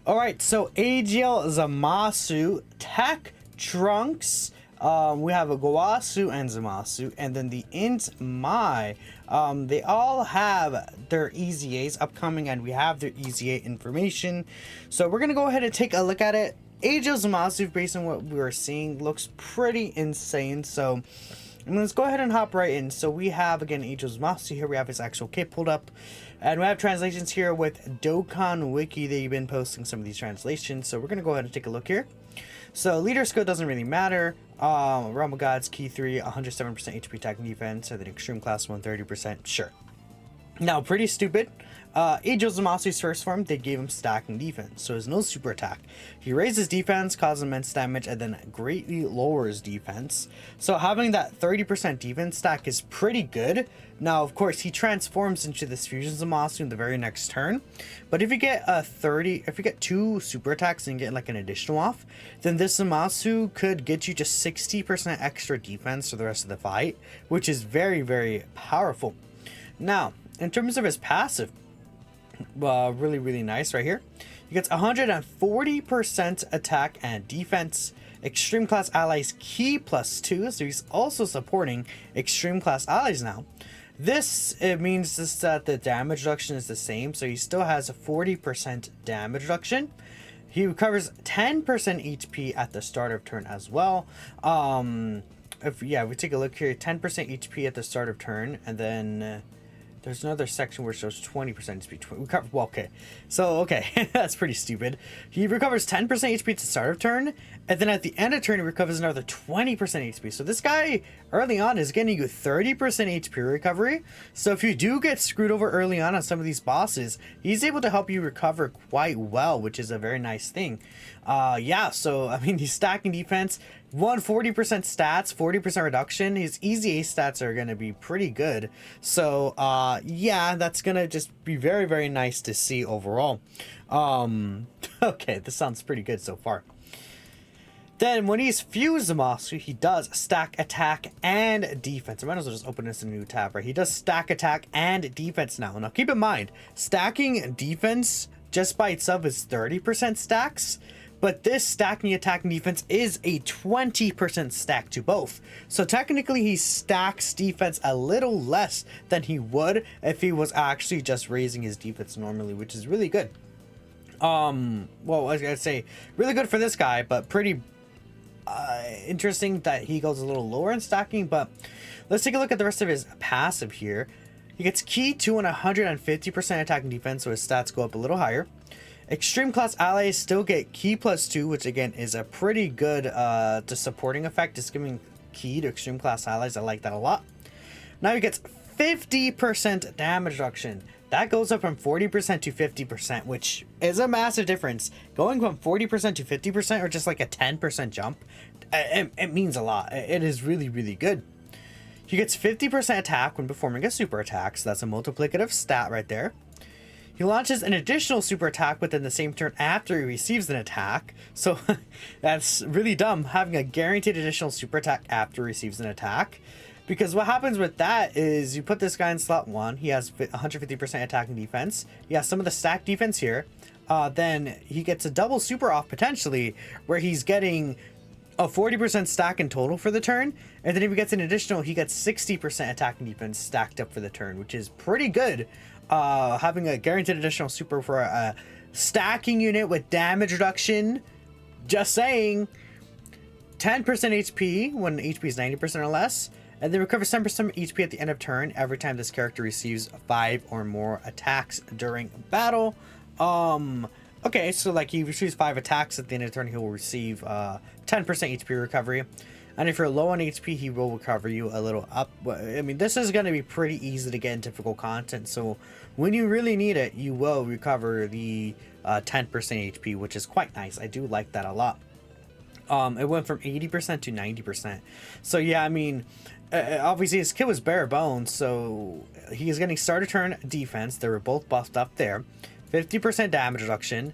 Alright, so AGL Zamasu, TEQ Trunks, we have a Gowasu and Zamasu, and then the INT Mai. They all have their EZAs upcoming, and we have their EZA information. So we're going to go ahead and take a look at it. AGL Zamasu, based on what we were seeing, looks pretty insane. So let's go ahead and hop right in. So we have, again, AGL Zamasu here. We have his actual kit pulled up. And we have translations here with Dokkan Wiki. They've been posting some of these translations. So we're going to go ahead and take a look here. So leader skill doesn't really matter. Realm of Gods, key 3, 107% HP attack and defense. And then extreme class 130%. Sure. Now, pretty stupid. AGL Zamasu's first form, they gave him stacking defense, so there's no super attack. He raises defense, causes immense damage, and then greatly lowers defense. So having that 30% defense stack is pretty good. Now, of course, he transforms into this Fusion Zamasu in the very next turn. But if you get if you get 2 super attacks and get like an additional off, then this Zamasu could get you just 60% extra defense for the rest of the fight, which is very, very powerful. Now, in terms of his passive, really nice right here. He gets 140% attack and defense. Extreme class allies key +2, so he's also supporting extreme class allies now. It means that the damage reduction is the same, so he still has a 40% damage reduction. He recovers 10% HP at the start of turn as well. If we take a look here, 10% HP at the start of turn, and then there's another section where it shows 20% HP. Well, okay. So, okay. That's pretty stupid. He recovers 10% HP at the start of turn, and then at the end of turn, he recovers another 20% HP. So this guy, early on, is getting you 30% HP recovery. So if you do get screwed over early on some of these bosses, he's able to help you recover quite well, which is a very nice thing. Yeah, so, I mean, he's stacking defense. 140% stats, 40% reduction. His EZA stats are going to be pretty good. So, yeah, that's going to just be very, very nice to see overall. Okay, this sounds pretty good so far. Then, when he's Fused Zamasu, he does stack attack and defense. I might as well just open this in a new tab, right? He does stack attack and defense now. Now, keep in mind, stacking defense just by itself is 30% stacks. But this stacking attack and defense is a 20% stack to both. So technically he stacks defense a little less than he would if he was actually just raising his defense normally, which is really good. Well, I'd say really good for this guy, but pretty interesting that he goes a little lower in stacking. But let's take a look at the rest of his passive here. He gets key 2 and 150% attack and defense, so his stats go up a little higher. Extreme class allies still get key +2, which again is a pretty good supporting effect. Just giving key to extreme class allies. I like that a lot. Now he gets 50% damage reduction. That goes up from 40% to 50%, which is a massive difference. Going from 40% to 50% or just like a 10% jump, it means a lot. It is really, really good. He gets 50% attack when performing a super attack, so that's a multiplicative stat right there. He launches an additional super attack within the same turn after he receives an attack. So that's really dumb, having a guaranteed additional super attack after he receives an attack. Because what happens with that is you put this guy in slot 1. He has 150% attack and defense. He has some of the stacked defense here. Then he gets a double super off potentially, where he's getting a 40% stack in total for the turn. And then if he gets an additional, he gets 60% attack and defense stacked up for the turn, which is pretty good. Having a guaranteed additional super for a stacking unit with damage reduction. Just saying. 10% HP when HP is 90% or less. And then recovers 10% HP at the end of turn every time this character receives 5 or more attacks during battle. Okay, so like he receives 5 attacks at the end of the turn, he will receive 10% HP recovery. And if you're low on HP, he will recover you a little up. I mean, this is going to be pretty easy to get in typical content. So when you really need it, you will recover the 10% HP, which is quite nice. I do like that a lot. It went from 80% to 90%. So yeah, I mean, obviously his kit was bare bones. So he is getting starter turn defense. They were both buffed up there. 50% damage reduction.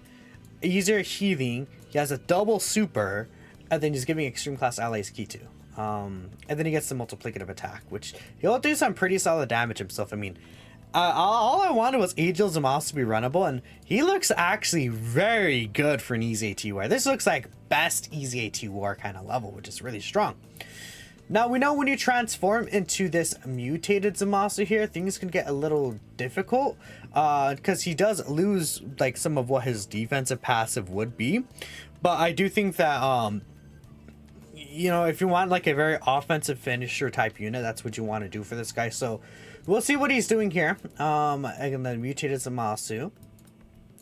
Easier healing. He has a double super. And then he's giving extreme class allies key 2. And then he gets the multiplicative attack, which he'll do some pretty solid damage himself. I mean, all I wanted was AGL Zamasu to be runnable, and he looks actually very good for an EZA TUR. This looks like best EZA TUR kind of level, which is really strong. Now, we know when you transform into this Mutated Zamasu here, things can get a little difficult, because he does lose like some of what his defensive passive would be. But I do think that, you know, if you want like a very offensive finisher type unit, that's what you want to do for this guy. So we'll see what he's doing here. Again, the Mutated Zamasu.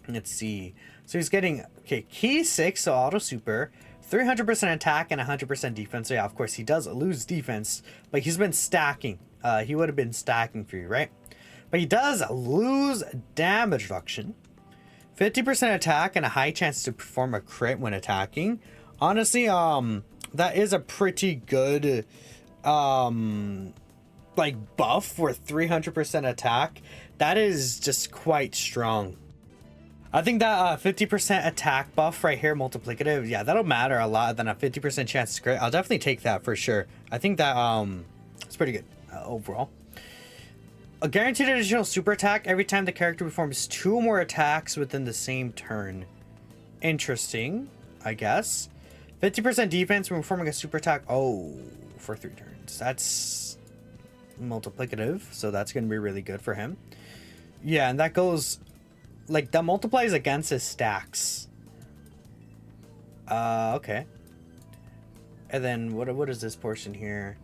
Let's see. So he's getting, okay, key 6, so auto super, 300% attack and 100% defense. So yeah, of course he does lose defense, but he's been stacking. He would have been stacking for you, right? But he does lose damage reduction, 50% attack, and a high chance to perform a crit when attacking. Honestly, that is a pretty good, like buff for 300% attack. That is just quite strong. I think that 50% attack buff right here, multiplicative, yeah, that'll matter a lot than a 50% chance to crit. I'll definitely take that for sure. I think that it's pretty good overall. A guaranteed additional super attack every time the character performs 2 or more attacks within the same turn. Interesting, I guess. 50% defense when performing a super attack. Oh, for 3 turns. That's multiplicative, so that's going to be really good for him. Yeah, and that goes, like, that multiplies against his stacks. Okay. And then what is this portion here?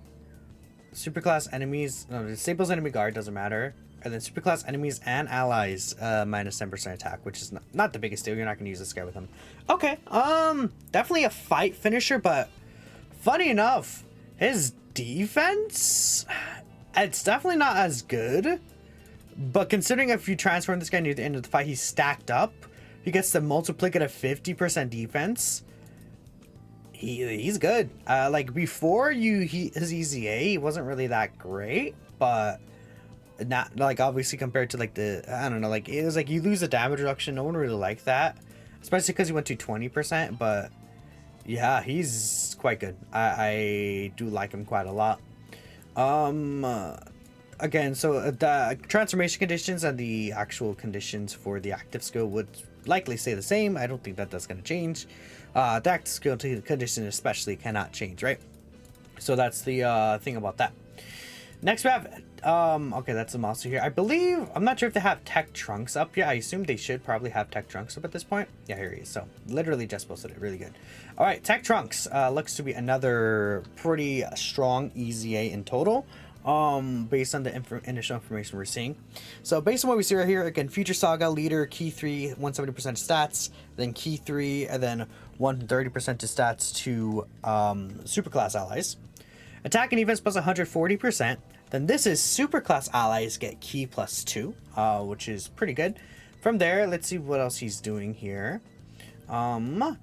Superclass enemies, no, disables enemy guard, doesn't matter. And then superclass enemies and allies, minus 10% attack, which is not the biggest deal. You're not gonna use this guy with him. Okay, definitely a fight finisher, but funny enough, his defense, it's definitely not as good. But considering if you transform this guy near the end of the fight, he's stacked up. He gets the multiplicative 50% defense. He's good. Like before his EZA, he wasn't really that great, but not like obviously compared to like the, I don't know, like it was like you lose the damage reduction. No one really liked that, especially because he went to 20%. But yeah, he's quite good. I do like him quite a lot. Again, so the transformation conditions and the actual conditions for the active skill would likely stay the same. I don't think that that's going to change. The active skill condition especially cannot change, right? So that's the thing about that. Next we have, okay, that's the Zamasu here. I believe, I'm not sure if they have TEQ Trunks up yet. I assume they should probably have TEQ Trunks up at this point. Yeah, here he is. So literally just posted it. Really good. All right, TEQ Trunks looks to be another pretty strong EZA in total. Based on the initial information we're seeing. So based on what we see right here, again, Future Saga, Leader, Key 3, 170% stats, then Key 3, and then 130% to stats to Superclass allies. Attack and defense plus 140%. Then this is Superclass allies get Key plus 2, which is pretty good. From there, let's see what else he's doing here. Launches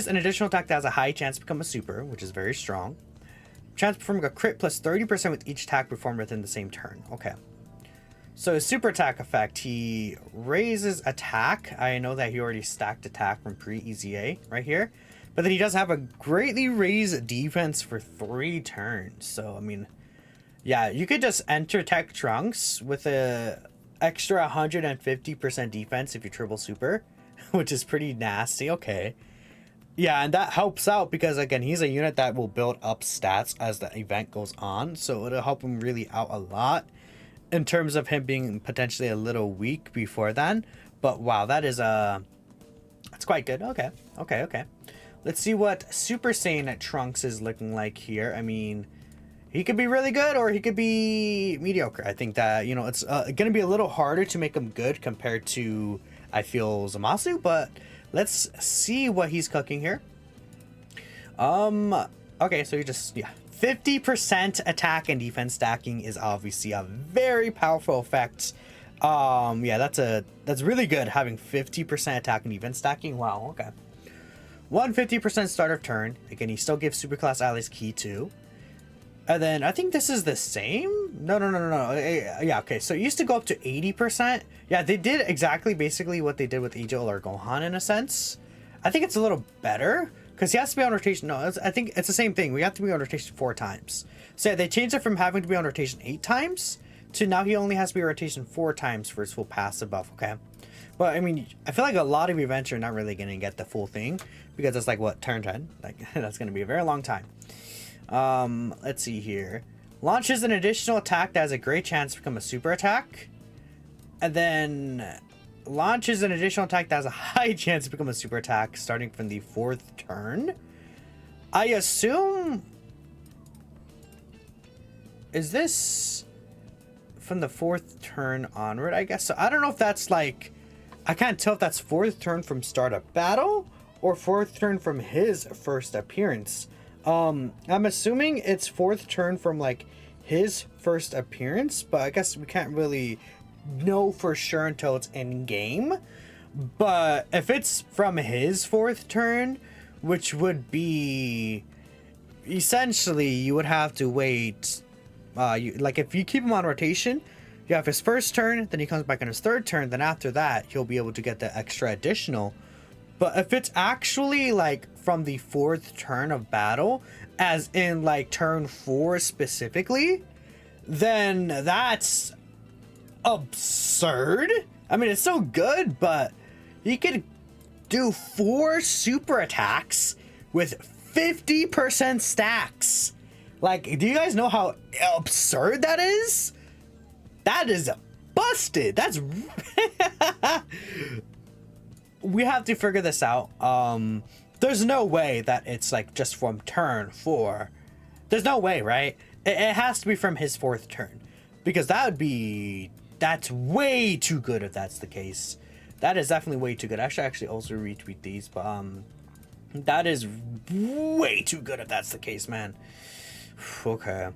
an additional attack that has a high chance to become a super, which is very strong. Chance performing a crit plus 30% with each attack performed within the same turn. Okay. So his super attack effect, he raises attack. I know that he already stacked attack from pre-EZA right here. But then he does have a greatly raised defense for 3 turns. So, I mean, yeah, you could just enter TEQ Trunks with a extra 150% defense if you triple super, which is pretty nasty. Okay. Yeah, and that helps out because, again, he's a unit that will build up stats as the event goes on. So it'll help him really out a lot in terms of him being potentially a little weak before then. But wow, that is that's quite good. Okay. Let's see what Super Saiyan Trunks is looking like here. I mean, he could be really good or he could be mediocre. I think that, you know, it's going to be a little harder to make him good compared to, I feel, Zamasu, but let's see what he's cooking here. Okay, so you just, yeah, 50% attack and defense stacking is obviously a very powerful effect. Yeah, that's really good, having 50% attack and defense stacking. Wow, okay. 150% start of turn. Again, he still gives Superclass allies Key 2. And then I think this is the same. No. Yeah, okay. So it used to go up to 80%. Yeah, they did exactly basically what they did with AGL or Gohan in a sense. I think it's a little better because he has to be on rotation. No, I think it's the same thing. We have to be on rotation 4 times. So yeah, they changed it from having to be on rotation 8 times to now he only has to be rotation 4 times for his full passive buff. Okay. But I mean, I feel like a lot of events are not really going to get the full thing because it's like what, turn 10? Like that's going to be a very long time. Let's see here. Launches an additional attack that has a great chance to become a super attack. And then launches an additional attack that has a high chance to become a super attack starting from the 4th turn. I assume... Is this from the 4th turn onward, I guess? So I don't know if that's like... I can't tell if that's 4th turn from start of battle or 4th turn from his first appearance. I'm assuming it's 4th turn from like his first appearance, but I guess we can't really know for sure until it's in game. But if it's from his 4th turn, which would be essentially you would have to wait, like if you keep him on rotation, you have his first turn, then he comes back on his 3rd turn, then after that he'll be able to get the extra additional. But if it's actually like from the 4th turn of battle, as in like turn 4 specifically, then that's absurd. I mean, it's so good, but you could do 4 super attacks with 50% stacks. Like, do you guys know how absurd that is? That is busted. That's we have to figure this out. There's no way that it's like just from turn 4. There's no way, right? It has to be from his 4th turn, because that's way too good if that's the case. That is definitely way too good. I should actually also retweet these, but that is way too good if that's the case, man. Okay.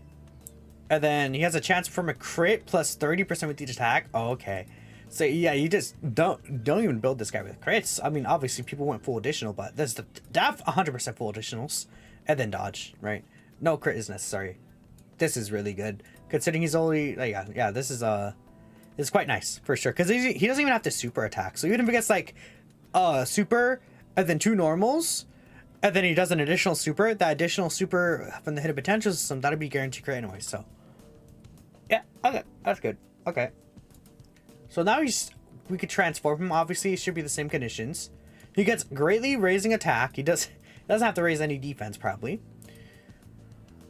And then he has a chance from a crit plus 30% with each attack. Oh, okay. So yeah, you just don't even build this guy with crits. I mean, obviously people went full additional, but there's the 100% full additionals, and then dodge, right? No crit is necessary. This is really good considering he's only like, yeah. This is quite nice for sure, because he doesn't even have to super attack. So even if he gets like super and then 2 normals, and then he does an additional super, that additional super from the hidden potential system, that'll be guaranteed crit anyway. So yeah, okay, that's good. Okay. So now we could transform him. Obviously, it should be the same conditions. He gets greatly raising attack. He doesn't have to raise any defense, probably.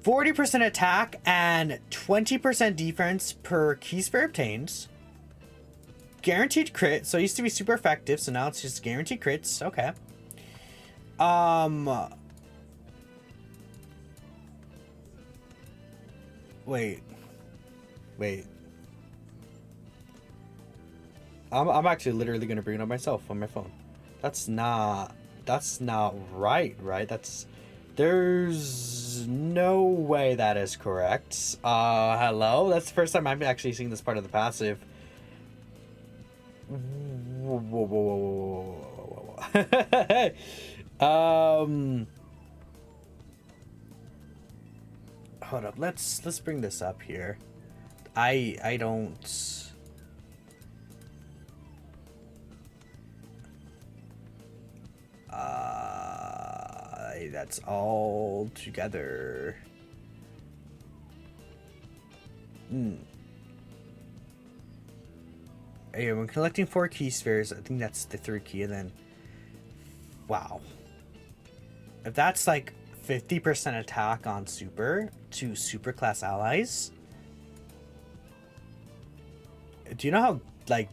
40% attack and 20% defense per key sphere obtains. Guaranteed crit. So it used to be super effective, so now it's just guaranteed crits. Okay. Wait. I'm actually literally gonna bring it up myself on my phone. That's not right? There's no way that is correct. Hello? That's the first time I'm actually seeing this part of the passive. Whoa. Hold up. Let's bring this up here. I don't. That's all together. Anyway, when collecting 4 key spheres, I think that's the 3rd key, and then wow. If that's like 50% attack on super to super class allies. Do you know how like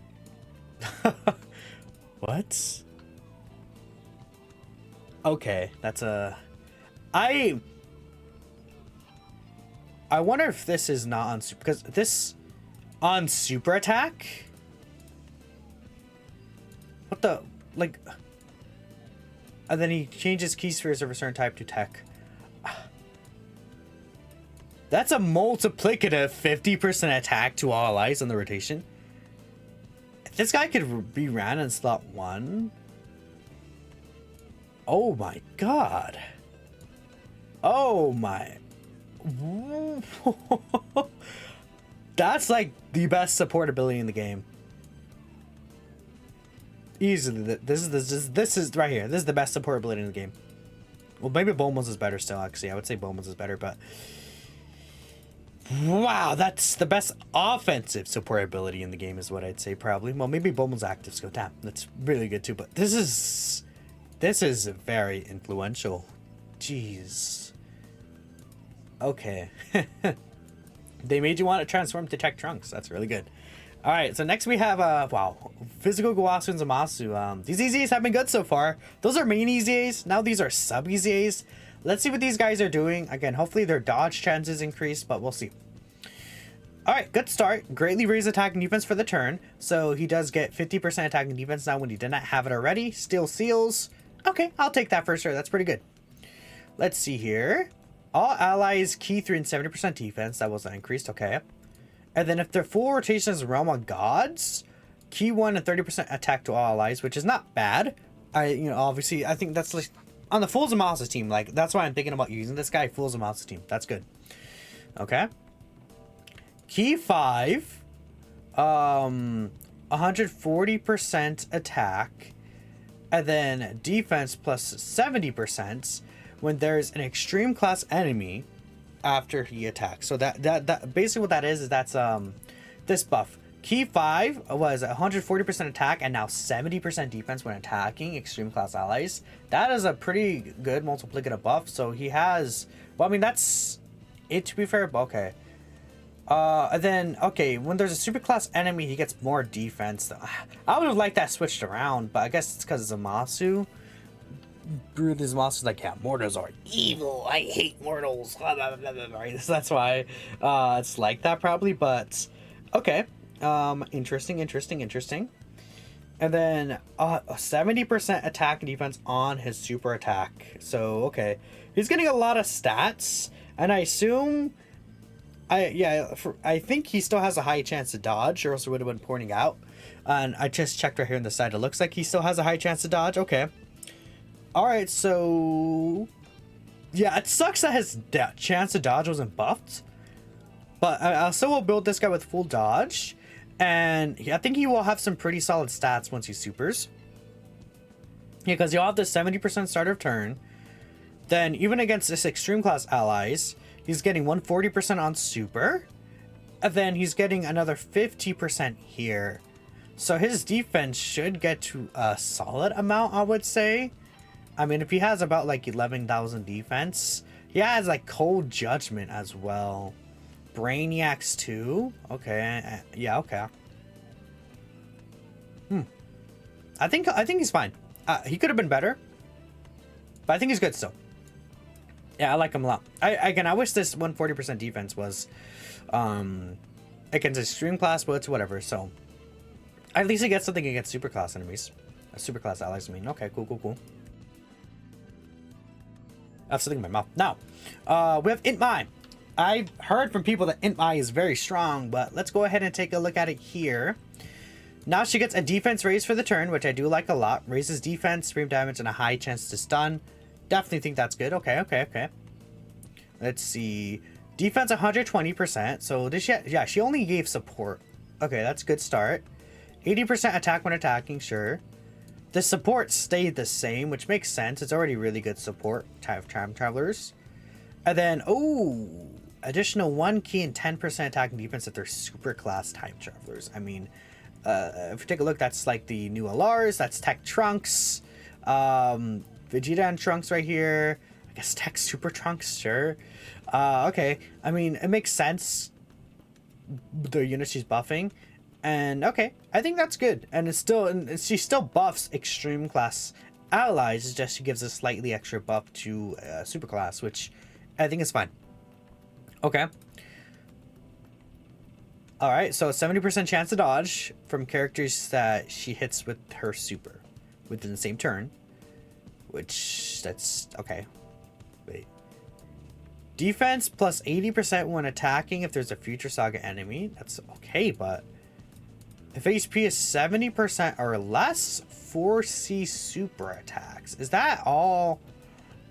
what? Okay, that's a... I wonder if this is not on super... Because this... On super attack? What the... Like... And then he changes key spheres of a certain type to TEQ. That's a multiplicative 50% attack to all allies on the rotation. If this guy could be ran in slot 1... Oh my god. Oh my. That's like the best support ability in the game. Easily. This is right here. This is the best support ability in the game. Well, maybe Bulma's is better still, actually. I would say Bulma's is better, but Wow, that's the best offensive support ability in the game is what I'd say probably. Well, maybe Bulma's active skill. Damn, that's really good too. But this is very influential. Jeez. Okay. They made you want to transform to TEQ Trunks. That's really good. All right, so next we have wow, physical Gowasu and Zamasu. These EZAs have been good so far. Those are main EZAs. Now these are sub EZAs. Let's see what these guys are doing. Again, hopefully their dodge chances increase, but we'll see. All right, good start. Greatly raised attack and defense for the turn. So he does get 50% attack and defense now when he did not have it already. Still seals. Okay, I'll take that for sure. That's pretty good. Let's see here. All allies key 3 and 70% defense. That was increased. Okay. And then if their full rotation is Realm of Gods, key 1 and 30% attack to all allies, which is not bad. Obviously, I think that's like on the full Zamasu team. Like, that's why I'm thinking about using this guy, full Zamasu team. That's good. Okay. Key 5, 140% attack, and then defense plus 70% when there's an extreme class enemy after he attacks. So that basically what that is that's this buff. Key 5 was 140% attack and now 70% defense when attacking extreme class allies. That is a pretty good multiplicative buff. So he has, well, I mean, that's it to be fair, but okay. And then, okay, when there's a super class enemy, he gets more defense. I would have liked that switched around, but I guess it's because of Zamasu. Zamasu like, yeah, mortals are evil. I hate mortals. Right? So that's why it's like that probably, but okay. Interesting. And then 70% attack and defense on his super attack. So, okay. He's getting a lot of stats, and I assume I think he still has a high chance to dodge, or else it would have been pointing out. And I just checked right here on the side. It looks like he still has a high chance to dodge. Okay. All right, so yeah, it sucks that his chance to dodge wasn't buffed. But I still will build this guy with full dodge. And I think he will have some pretty solid stats once he supers. Yeah, because you'll have the 70% start of turn. Then even against this extreme class allies, he's getting 140% on super. And then he's getting another 50% here. So his defense should get to a solid amount, I would say. I mean, if he has about like 11,000 defense, he has like Cold Judgment as well. Brainiacs too. Okay, yeah, okay. I think he's fine. He could have been better, but I think he's good still. Yeah, I like him a lot. I wish this 140% defense was against extreme class, but it's whatever. So at least he gets something against super class enemies, super class allies. I mean, okay, cool. I have something in my mouth. Now, we have INT Mai. I've heard from people that INT Mai is very strong, but let's go ahead and take a look at it here. Now she gets a defense raise for the turn, which I do like a lot. Raises defense, scream damage, and a high chance to stun. Definitely think that's good. Okay. Let's see. Defense 120%. So this, yeah, she only gave support. Okay, that's a good start. 80% attack when attacking, sure. The support stayed the same, which makes sense. It's already really good support. Time travelers. And then, additional 1 key and 10% attack and defense if they're super class time travelers. I mean, if you take a look, that's like the new LRs. That's TEQ Trunks. Vegeta and Trunks right here. I guess TEQ Super Trunks, sure. Okay. I mean, it makes sense. The unit she's buffing. And okay, I think that's good. And it's still, she still buffs extreme class allies. It's just she gives a slightly extra buff to super class, which I think is fine. Okay. All right, so 70% chance to dodge from characters that she hits with her super within the same turn, which that's okay. Wait. Defense plus 80% when attacking if there's a future saga enemy. That's okay, but if HP is 70% or less, 4C super attacks. Is that all?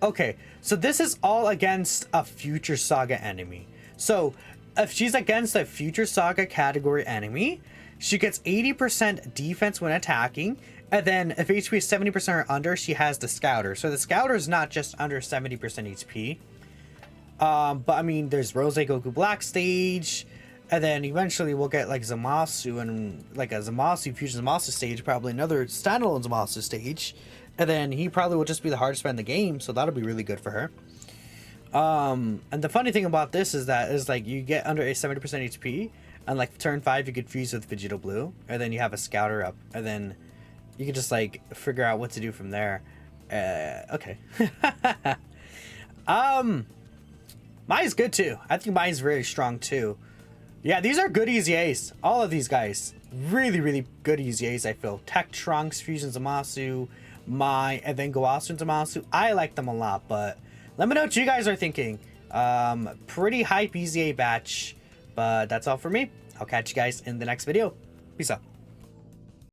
Okay, so this is all against a future saga enemy. So if she's against a future saga category enemy, she gets 80% defense when attacking. And then if HP is 70% or under, she has the Scouter. So the Scouter is not just under 70% HP. But I mean, there's Rose Goku Black stage, and then eventually we'll get like Zamasu and like a Zamasu Fusion Zamasu stage, probably another standalone Zamasu stage, and then he probably will just be the hardest fight in the game, so that'll be really good for her. And the funny thing about this is that is like you get under a 70% HP, and like turn 5 you could fuse with Vegeta Blue, and then you have a Scouter up, and then you can just like figure out what to do from there. Okay. Mai's good too. I think Mai's very strong too. Yeah, these are good EZAs. All of these guys, really good EZAs. I feel TEQ Trunks, Fusion Zamasu, Mai, and then Gowasu and Zamasu. I like them a lot, but let me know what you guys are thinking. Pretty hype EZA batch, but that's all for me. I'll catch you guys in the next video. Peace out.